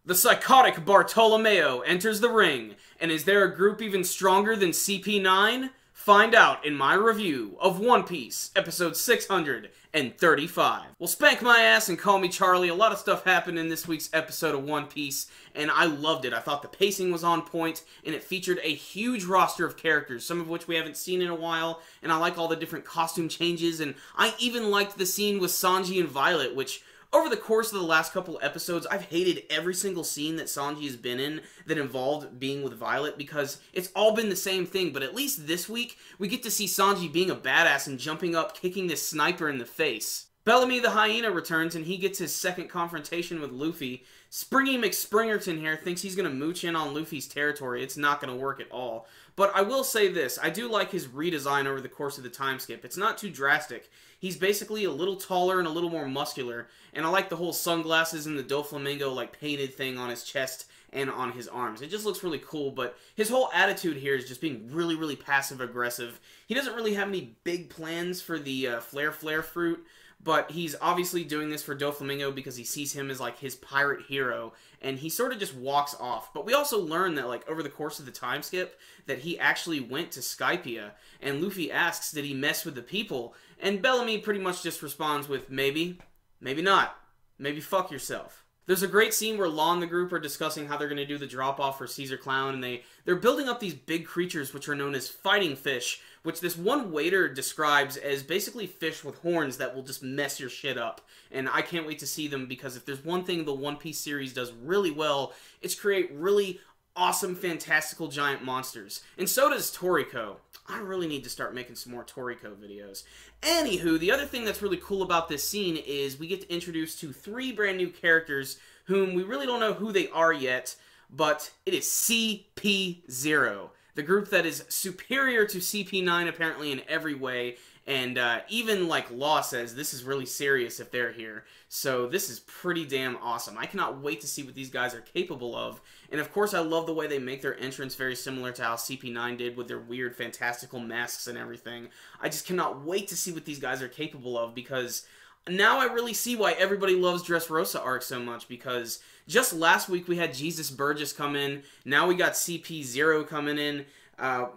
The psychotic Bartolomeo enters the ring, and is there a group even stronger than CP9? Find out in my review of One Piece, episode 635. Well, spank my ass and call me Charlie. A lot of stuff happened in this week's episode of One Piece, and I loved it. I thought the pacing was on point, and it featured a huge roster of characters, some of which we haven't seen in a while, and I like all the different costume changes, and I even liked the scene with Sanji and Violet, which over the course of the last couple episodes, I've hated every single scene that Sanji has been in that involved being with Violet because it's all been the same thing, but at least this week, we get to see Sanji being a badass and jumping up, kicking this sniper in the face. Bellamy the Hyena returns and he gets his second confrontation with Luffy. Springy McSpringerton here thinks he's going to mooch in on Luffy's territory. It's not going to work at all. But I will say this, I do like his redesign over the course of the time skip. It's not too drastic. He's basically a little taller and a little more muscular, and I like the whole sunglasses and the Doflamingo like painted thing on his chest and on his arms. It just looks really cool, but his whole attitude here is just being really, really passive-aggressive. He doesn't really have any big plans for the Flare fruit, but he's obviously doing this for Doflamingo because he sees him as like his pirate hero, and he sort of just walks off. But we also learn that like over the course of the time skip that he actually went to Skypiea, and Luffy asks, did he mess with the people? And Bellamy pretty much just responds with, maybe, maybe not, maybe fuck yourself. There's a great scene where Law and the group are discussing how they're going to do the drop-off for Caesar Clown, and they're building up these big creatures which are known as fighting fish, which this one waiter describes as basically fish with horns that will just mess your shit up. And I can't wait to see them because if there's one thing the One Piece series does really well, it's create really awesome, fantastical giant monsters. And so does Toriko. I really need to start making some more Toriko videos. Anywho, the other thing that's really cool about this scene is we get to introduce to 3 brand new characters whom we really don't know who they are yet, but it is CP0, the group that is superior to CP9 apparently in every way, and even like Law says this is really serious if they're here. So this is pretty damn awesome. I cannot wait to see what these guys are capable of. And of course I love the way they make their entrance very similar to how CP9 did with their weird fantastical masks and everything. I just cannot wait to see what these guys are capable of because now I really see why everybody loves Dressrosa arc so much, because just last week we had Jesus Burgess come in, now we got CP0 coming in.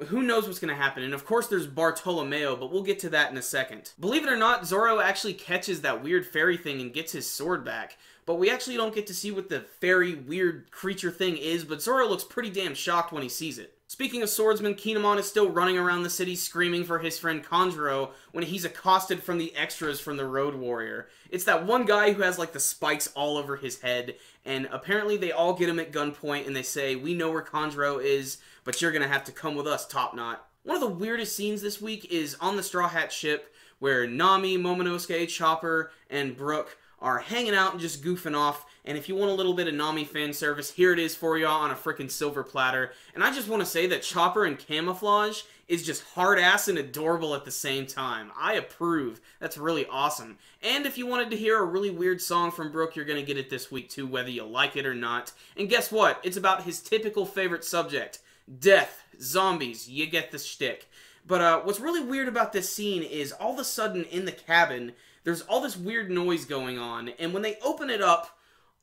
Who knows what's going to happen, and of course there's Bartolomeo, but we'll get to that in a second. Believe it or not, Zoro actually catches that weird fairy thing and gets his sword back, but we actually don't get to see what the fairy weird creature thing is, but Zoro looks pretty damn shocked when he sees it. Speaking of swordsmen, Kinemon is still running around the city screaming for his friend Kanjuro when he's accosted from the extras from the Road Warrior. It's that one guy who has like the spikes all over his head, and apparently they all get him at gunpoint and they say, we know where Kanjuro is, but you're gonna have to come with us, Top Knot. One of the weirdest scenes this week is on the Straw Hat ship where Nami, Momonosuke, Chopper, and Brook are hanging out and just goofing off, and if you want a little bit of Nami fan service, here it is for y'all on a frickin' silver platter. And I just want to say that Chopper in camouflage is just hard-ass and adorable at the same time. I approve. That's really awesome. And if you wanted to hear a really weird song from Brook, you're gonna get it this week too, whether you like it or not. And guess what? It's about his typical favorite subject. Death. Zombies. You get the shtick. But what's really weird about this scene is all of a sudden in the cabin, there's all this weird noise going on, and when they open it up,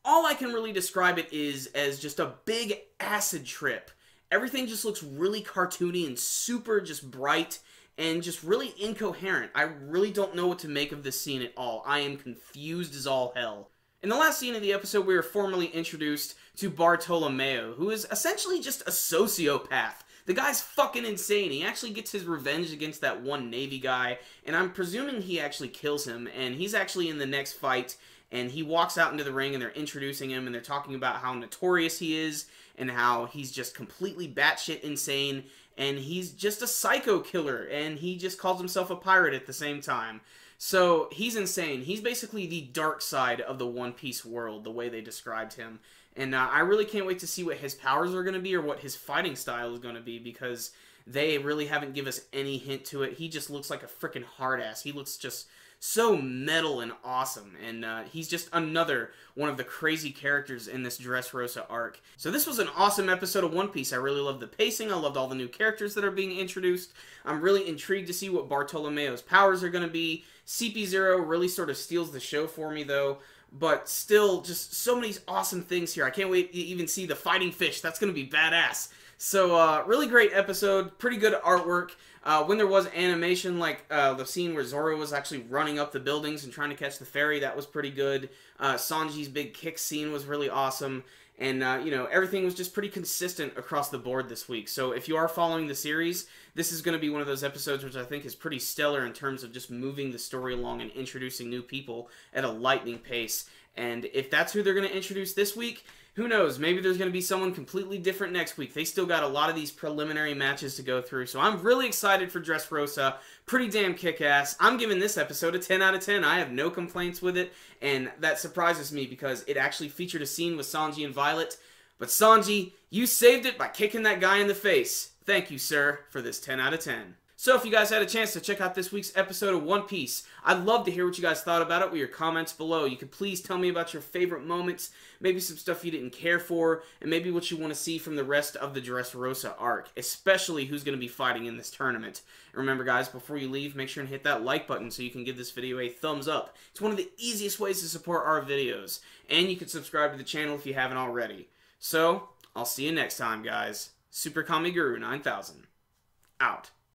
all I can really describe it is as just a big acid trip. Everything just looks really cartoony and super just bright and just really incoherent. I really don't know what to make of this scene at all. I am confused as all hell. In the last scene of the episode, we were formally introduced to Bartolomeo, who is essentially just a sociopath. The guy's fucking insane. He actually gets his revenge against that one Navy guy, and I'm presuming he actually kills him, and he's actually in the next fight, and he walks out into the ring, and they're introducing him, and they're talking about how notorious he is, and how he's just completely batshit insane, and he's just a psycho killer, and he just calls himself a pirate at the same time. So, he's insane. He's basically the dark side of the One Piece world, the way they described him. And I really can't wait to see what his powers are going to be or what his fighting style is going to be, because they really haven't given us any hint to it. He just looks like a freaking hard-ass. He looks just so metal and awesome, and he's just another one of the crazy characters in this Dressrosa arc. So this was an awesome episode of One Piece. I really loved the pacing. I loved all the new characters that are being introduced. I'm really intrigued to see what Bartolomeo's powers are going to be. CP0 really sort of steals the show for me, though. but still just so many awesome things here. I can't wait to even see the fighting fish. That's going to be badass. So, really great episode, pretty good artwork. When there was animation, like the scene where Zoro was actually running up the buildings and trying to catch the ferry, that was pretty good. Sanji's big kick scene was really awesome. And, you know, everything was just pretty consistent across the board this week. So if you are following the series, this is going to be one of those episodes which I think is pretty stellar in terms of just moving the story along and introducing new people at a lightning pace. And if that's who they're going to introduce this week, who knows? Maybe there's going to be someone completely different next week. They still got a lot of these preliminary matches to go through. So I'm really excited for Dressrosa. Pretty damn kick-ass. I'm giving this episode a 10 out of 10. I have no complaints with it. And that surprises me because it actually featured a scene with Sanji and Violet. But Sanji, you saved it by kicking that guy in the face. Thank you, sir, for this 10 out of 10. So if you guys had a chance to check out this week's episode of One Piece, I'd love to hear what you guys thought about it with your comments below. You could please tell me about your favorite moments, maybe some stuff you didn't care for, and maybe what you want to see from the rest of the Dressrosa arc, especially who's going to be fighting in this tournament. And remember guys, before you leave, make sure and hit that like button so you can give this video a thumbs up. It's one of the easiest ways to support our videos. And you can subscribe to the channel if you haven't already. So, I'll see you next time guys. Super Kami Guru 9000. Out.